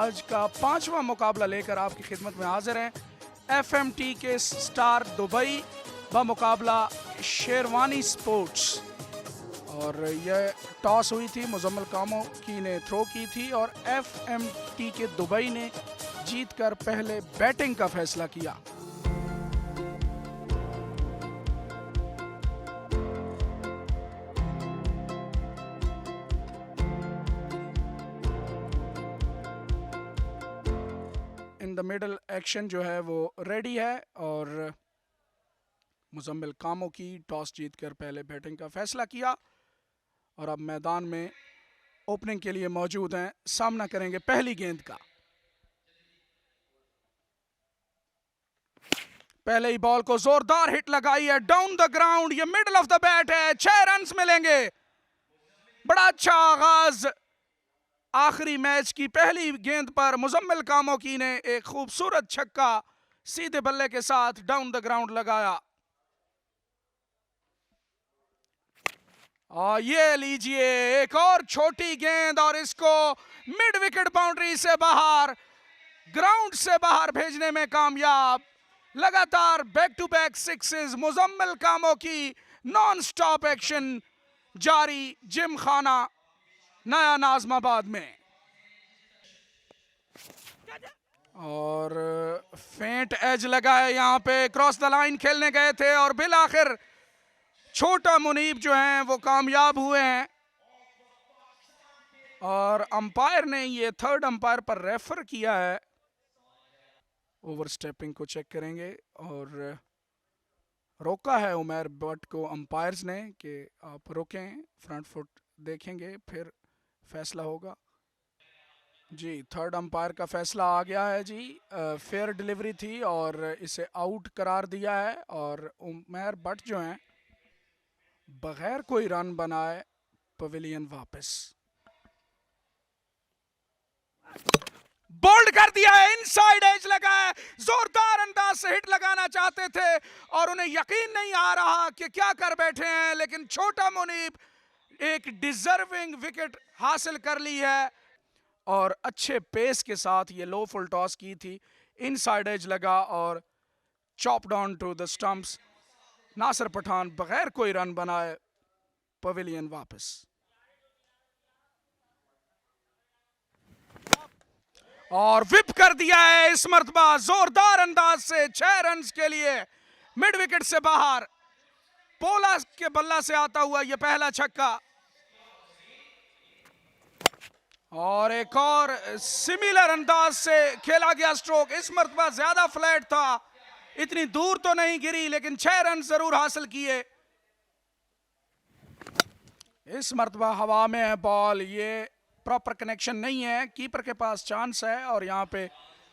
आज का 5वां मुकाबला लेकर आपकी खिदमत में हाजिर हैं। FMT के स्टार दुबई बमुकाबला शेरवानी स्पोर्ट्स। और यह टॉस हुई थी, मुजम्मिल कामोकी ने थ्रो की थी और FMT के दुबई ने जीतकर पहले बैटिंग का फैसला किया। इन द मिडल एक्शन जो है वो रेडी है और मुजम्मिल कामोकी टॉस जीतकर पहले बैटिंग का फैसला किया और अब मैदान में ओपनिंग के लिए मौजूद हैं। सामना करेंगे पहली गेंद का। पहले ही बॉल को जोरदार हिट लगाई है डाउन द ग्राउंड। ये मिडल ऑफ द बैट है, 6 रन्स मिलेंगे। बड़ा अच्छा आगाज आखिरी मैच की पहली गेंद पर मुजम्मिल कामोकी ने एक खूबसूरत छक्का सीधे बल्ले के साथ डाउन द ग्राउंड लगाया। और ये लीजिए एक और छोटी गेंद और इसको मिड विकेट बाउंड्री से बाहर, ग्राउंड से बाहर भेजने में कामयाब। लगातार back to back sixes, Muzammil कामोकी नॉन स्टॉप एक्शन जारी जिम खाना नया नाज़माबाद में। और फेंट एज लगा है यहाँ पे, क्रॉस द लाइन खेलने गए थे और बिल आखिर छोटा मुनीब जो हैं वो कामयाब हुए हैं। और अंपायर ने ये थर्ड अंपायर पर रेफर किया है। ओवर स्टेपिंग को चेक करेंगे और रोका है उमर भट्ट को अंपायर्स ने कि आप रोकें, फ्रंट फुट देखेंगे फिर फैसला होगा। जी, थर्ड अंपायर का फैसला आ गया है जी। फेयर डिलीवरी थी और इसे आउट करार दिया है और उमर भट्ट जो हैं बगैर कोई रन बनाए पवेलियन वापस। बोल्ड कर दिया है, इनसाइड एज लगा है, जोरदार अंदाज से हिट लगाना चाहते थे और उन्हें यकीन नहीं आ रहा कि क्या कर बैठे हैं, लेकिन छोटा मुनीब एक डिजर्विंग विकेट हासिल कर ली है और अच्छे पेस के साथ ये लो फुल टॉस की थी। इनसाइड एज लगा और chop down to the stumps. Nasir Pathan बगैर कोई रन बनाए पवेलियन वापस। और विप कर दिया है इस मर्तबा जोरदार अंदाज से 6 रन्स के लिए मिड विकेट से बाहर। पोला के बल्ला से आता हुआ यह पहला छक्का और एक और सिमिलर अंदाज से खेला गया स्ट्रोक। इस मर्तबा ज्यादा फ्लैट था, इतनी दूर तो नहीं गिरी लेकिन 6 रन जरूर हासिल किए। इस मर्तबा हवा में है बॉल, ये प्रॉपर कनेक्शन नहीं है, कीपर के पास चांस है और यहाँ पे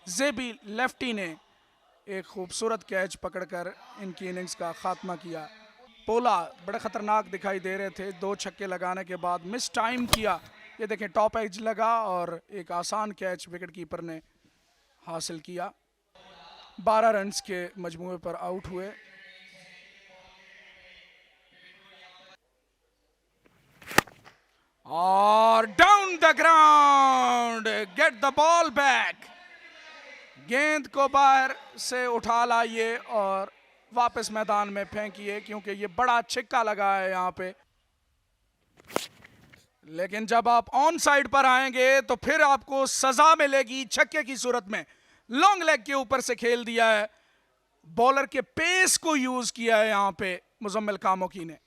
जेबी लेफ्टी ने एक खूबसूरत कैच पकड़कर इनकी इनिंग्स का खात्मा किया। पोला बड़े खतरनाक दिखाई दे रहे थे, 2 छक्के लगाने के बाद मिस टाइम किया। ये देखें टॉप एज लगा और एक आसान कैच विकेट कीपर ने हासिल किया। 12 रन्स के मजमूए पर आउट हुए। और down the ground, get the ball back. गेंद को बाहर से उठा लाइए और वापस मैदान में फेंकिए क्योंकि ये बड़ा छिक्का लगा है यहाँ पे। लेकिन जब आप ऑन साइड पर आएंगे तो फिर आपको सजा मिलेगी छक्के की सूरत में। लॉन्ग लेग के ऊपर से खेल दिया है, बॉलर के पेस को यूज किया है यहाँ पे मुजम्मिल कामोकी ने।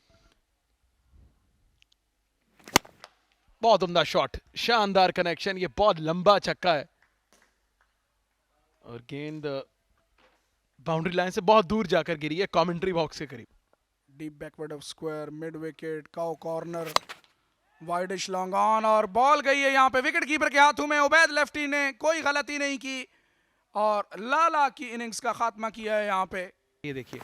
बहुत उम्दा शॉट, शानदार कनेक्शन, ये बहुत लंबा छक्का है और गेंद बाउंड्री लाइन से बहुत दूर जाकर गिरी है, कमेंट्री बॉक्स के करीब। Deep backward of square, mid wicket, cow corner, widish long on और बॉल गई है यहाँ पे विकेट कीपर के हाथों में। उबैद लेफ्टी ने कोई गलती नहीं की और लाला की इनिंग्स का खात्मा किया है यहाँ पे। ये देखिए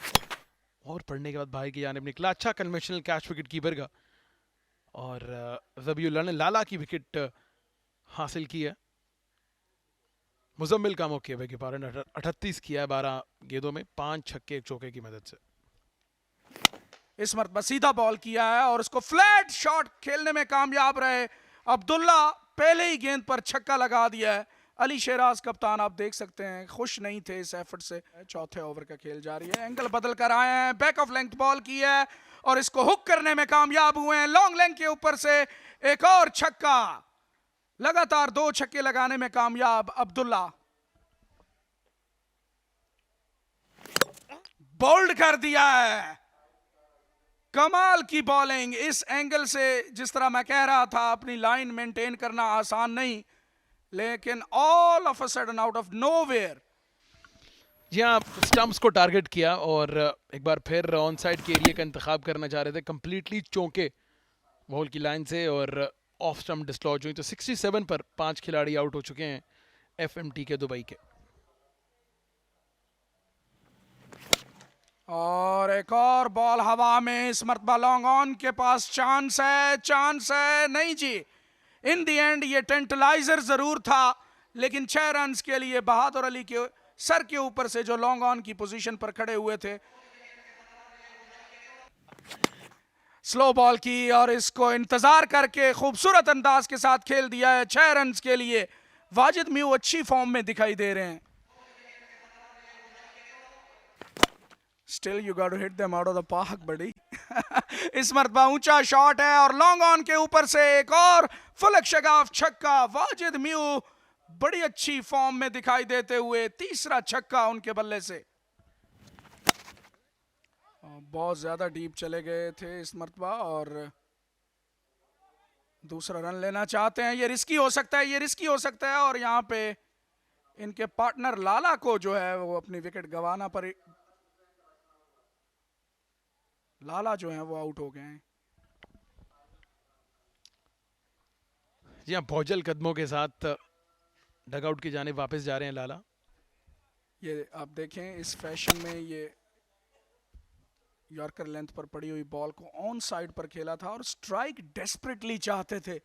और पढ़ने के बाद भाई की जानिब निकला अच्छा कन्वेंशनल कैच विकेट कीपर का और ज़बीउल्लाह ने लाला की विकेट हासिल की है। मुजम्मिल कामोकी के पार 38 किया है 12 गेंदों में, 5 छक्के 1 चौके की मदद से। इस मरतबा सीधा बॉल किया है और उसको फ्लैट शॉट खेलने में कामयाब रहे। अब्दुल्ला पहले ही गेंद पर छक्का लगा दिया है। अली शेराज कप्तान आप देख सकते हैं खुश नहीं थे इस एफर्ट से। चौथे ओवर का खेल जारी है, एंगल बदल कर आए हैं, बैक ऑफ लेंथ बॉल की है और इसको हुक करने में कामयाब हुए हैं। लॉन्ग लेंथ के ऊपर से एक और छक्का, लगातार 2 छक्के लगाने में कामयाब अब्दुल्ला। बोल्ड कर दिया है, कमाल की बॉलिंग। इस एंगल से जिस तरह मैं कह रहा था अपनी लाइन मेंटेन करना आसान नहीं, लेकिन all of a sudden out of nowhere जी हाँ, स्टंप्स को टारगेट किया और एक बार फिर ऑन साइड के एरिया का इंतखाब करना चाह रहे थे, कंप्लीटली चौंके बॉल की लाइन से और ऑफ स्टंप डिसलॉज हुई। तो 67 पर 5 खिलाड़ी आउट हो चुके हैं एफएमटी के दुबई के। और एक और बॉल हवा में, इस मरतबा लॉन्ग ऑन के पास चांस है, चांस है नहीं जी। इन दी एंड ये टेंटलाइजर जरूर था, लेकिन 6 रन के लिए बहादुर अली के सर के ऊपर से जो लॉन्ग ऑन की पोजीशन पर खड़े हुए थे, स्लो बॉल की और इसको इंतजार करके खूबसूरत अंदाज के साथ खेल दिया है। 6 रन के लिए वाजिद म्यू अच्छी फॉर्म में दिखाई दे रहे हैं। Still you got to hit them out of the park buddy. इस मरतबा ऊंचा शॉट है और लॉन्ग ऑन के ऊपर से एक और फलक शगाफ छक्का। वाजिद म्यू बड़ी अच्छी फॉर्म में दिखाई देते हुए तीसरा छक्का उनके बल्ले से। बहुत ज्यादा डीप चले गए थे इस मरतबा और दूसरा रन लेना चाहते हैं। ये रिस्की हो सकता है, ये रिस्की हो सकता है और यहाँ पे इनके पार्टनर लाला को जो है वो अपनी विकेट गंवाना पर, लाला जो है वो आउट हो गए हैं। जी हाँ, भौजल कदमों के साथ डगआउट की जाने वापस जा रहे हैं लाला। ये आप देखें इस फैशन में ये यॉर्कर लेंथ पर पड़ी हुई बॉल को ऑन साइड पर खेला था और स्ट्राइक डेस्परेटली चाहते थे,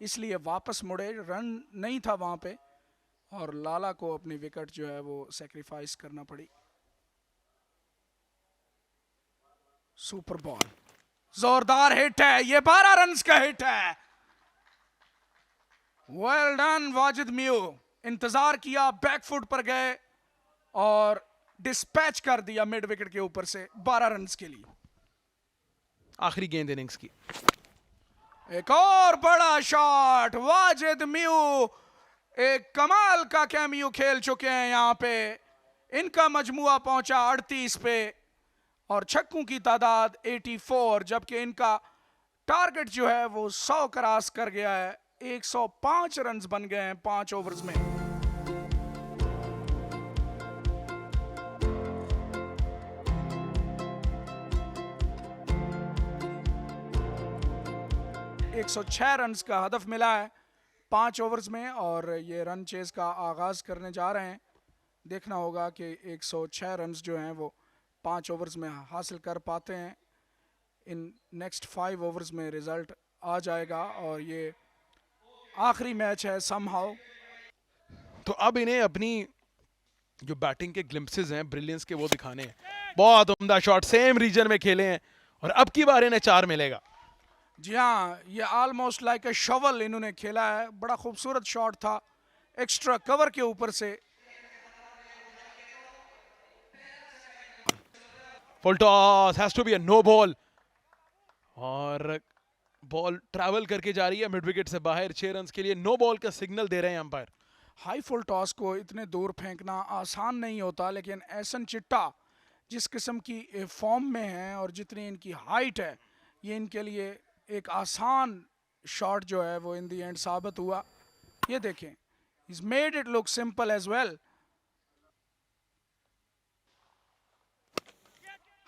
इसलिए वापस मुड़े, रन नहीं था वहां पे और लाला को अपनी विकेट जो है वो सेक्रीफाइस करना पड़ी। सुपर बॉल, जोरदार हिट है, ये 12 रन का हिट है। वेल डन वाजिद म्यू, इंतजार किया, बैकफुट पर गए और डिस्पैच कर दिया मिड विकेट के ऊपर से 12 रन के लिए। आखिरी गेंद इनिंग्स की। एक और बड़ा शॉट, वाजिद म्यू एक कमाल का कैमियो खेल चुके हैं यहाँ पे। इनका मजमुआ पहुंचा 38 पे और छक्कों की तादाद 84, जबकि इनका टारगेट जो है वो 100 क्रॉस कर गया है। 105 रन बन गए हैं 5 ओवर्स में। एक 106 रन का हदफ मिला है 5 ओवर्स में और ये रन चेज का आगाज करने जा रहे हैं। देखना होगा कि 106 रन जो हैं वो 5 ओवर्स में हासिल कर पाते हैं। इन नेक्स्ट 5 ओवर्स में रिजल्ट आ जाएगा और ये आखिरी मैच है समहाउ। तो अब इन्हें अपनी जो बैटिंग के ग्लिम्पसेस हैं ब्रिलियंस के वो दिखाने हैं। बहुत उम्दा शॉट, सेम रीजन में खेले हैं और अब की बार इन्हें 4 मिलेगा। जी हाँ, ये ऑलमोस्ट लाइक ए शवल इन्होंने खेला है, बड़ा खूबसूरत शॉट था एक्स्ट्रा कवर के ऊपर से। Full toss has to be a no ball और बॉल ट्रैवल करके जा रही है मिड विकेट से बाहर। 6 रन के लिए नो बॉल का सिग्नल दे रहे हैं अंपायर। हाई फुल टॉस को इतने दूर फेंकना आसान नहीं होता, लेकिन एहसन चिट्टा जिस किस्म की फॉर्म में है और जितनी इनकी हाइट है, ये इनके लिए एक आसान शॉट जो है वो इन दी एंड साबित हुआ। ये देखें, he's made it look simple as well।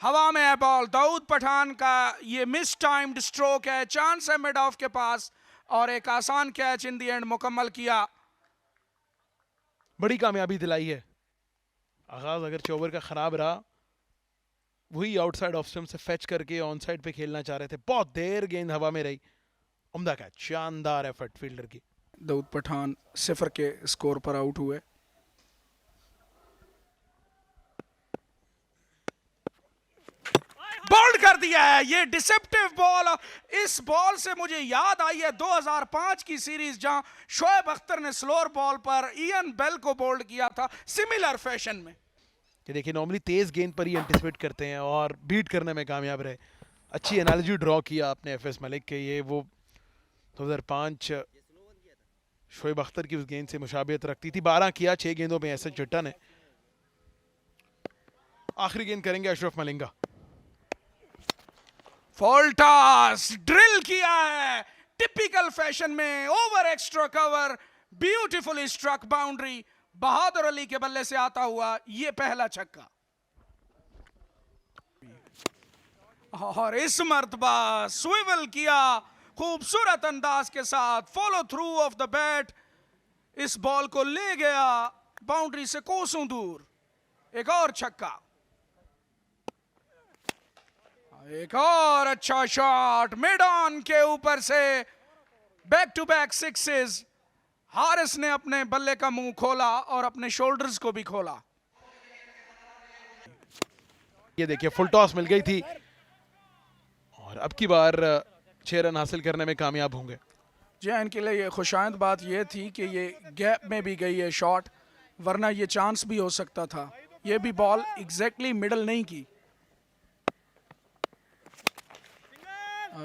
हवा में है बॉल, दाऊद पठान का ये मिस टाइम्ड स्ट्रोक है, चांस है मिड ऑफ के पास और एक आसान कैच इन दी एंड मुकम्मल किया। बड़ी कामयाबी दिलाई है। आगाज अगर 6 ओवर का खराब रहा, वही आउटसाइड ऑफ स्टंप से फैच करके ऑन साइड पे खेलना चाह रहे थे। बहुत देर गेंद हवा में रही, उम्दा कैच, शानदार एफर्ट फील्डर की। दाऊद पठान 0 के स्कोर पर आउट हुए। बोल्ड कर दिया है। ये डिसेप्टिव बॉल, इस बॉल से मुझे याद आई है 2005 की सीरीज जहां शोएब अख्तर ने स्लोअर बॉल पर इयन बेल को बोल्ड किया था सिमिलर फैशन में। कि देखिए नॉर्मली तेज गेंद पर ही एंटिसिपेट करते हैं और बीट करने में कामयाब रहे। अच्छी एनालॉजी ड्रॉ किया आपने एफएस मलिक के। ये वो 2005 शोएब अख्तर की उस गेंद से मुशाबियत रखती थी। 12 किया 6 गेंदों में एसएच चट्टा ने। आखिरी गेंद करेंगे अशरफ मलिंगा। फॉल्टास ड्रिल किया है टिपिकल फैशन में, over extra cover, beautifully struck boundary. Bahadur Ali के बल्ले से आता हुआ ये पहला छक्का। और इस मर्तबा स्विवल किया खूबसूरत अंदाज के साथ, follow through of the bat, इस बॉल को ले गया बाउंड्री से कोसों दूर। एक और छक्का, एक और अच्छा शॉट मिड ऑन के ऊपर से, back to back sixes. Haris ने अपने बल्ले का मुंह खोला और अपने शोल्डर्स को भी खोला। ये देखिए फुल टॉस मिल गई थी और अब की बार 6 रन हासिल करने में कामयाब होंगे। जी हाँ, इनके लिए ये खुशाइंद बात ये थी कि ये गैप में भी गई है शॉट, वरना ये चांस भी हो सकता था। ये भी बॉल एग्जैक्टली मिडल नहीं की।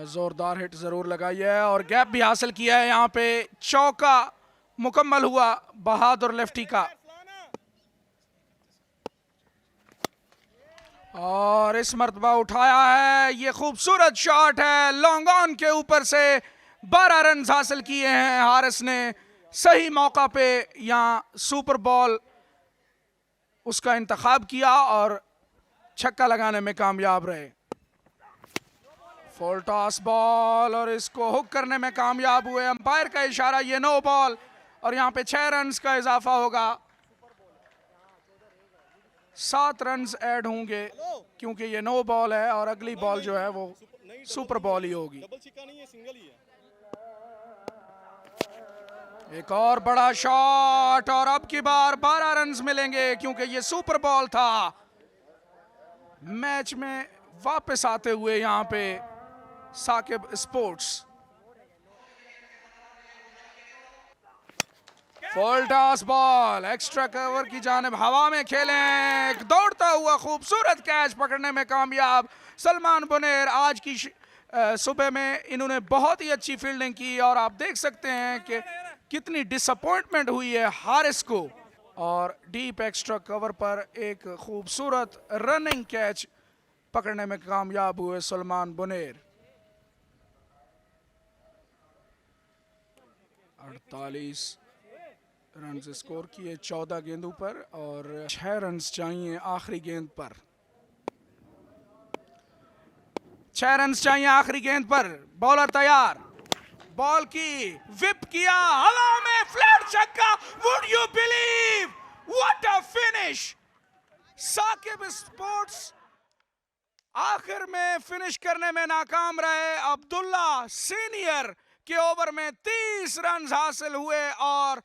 जोरदार हिट जरूर लगाई है और गैप भी हासिल किया है। यहाँ पे चौका मुकम्मल हुआ बहादुर लेफ्टी का। और इस मर्तबा उठाया है, ये खूबसूरत शॉट है लॉन्ग ऑन के ऊपर से। 12 रन हासिल किए हैं हारिस ने। सही मौका पे यहाँ सुपर बॉल उसका इंतखाब किया और छक्का लगाने में कामयाब रहे। फुल टॉस बॉल और इसको हुक करने में कामयाब हुए। अंपायर का इशारा, ये नो बॉल और यहाँ पे 6 रन का इजाफा होगा। 7 रन ऐड होंगे क्योंकि ये नो बॉल है और अगली बॉल जो है वो सुपर बॉल ही होगी। एक और बड़ा शॉट और अब की बार 12 रन मिलेंगे क्योंकि ये सुपर बॉल था। मैच में वापस आते हुए यहाँ पे Saqib sports. Full toss ball extra cover की जानिब हवा में खेले, दौड़ता हुआ खूबसूरत कैच पकड़ने में कामयाब सलमान बुनेर। आज की सुबह में इन्होंने बहुत ही अच्छी फील्डिंग की और आप देख सकते हैं कि कितनी डिसअपॉइंटमेंट हुई है हारिस को। और डीप एक्स्ट्रा कवर पर एक खूबसूरत रनिंग कैच पकड़ने में कामयाब हुए सलमान बुनेर। 48 रन स्कोर किए 14 गेंदों पर और 6 रन चाहिए आखिरी गेंद पर। 6 रन चाहिए आखिरी गेंद पर। बॉलर तैयार, बॉल की विप किया, हवा में फ्लैट छक्का। Would you believe, what a finish. Saqib sports आखिर में फिनिश करने में नाकाम रहे। अब्दुल्ला सीनियर के ओवर में 30 रन हासिल हुए और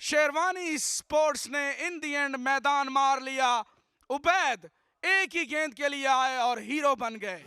शेरवानी स्पोर्ट्स ने इन दी एंड मैदान मार लिया। उबैद एक ही गेंद के लिए आए और हीरो बन गए।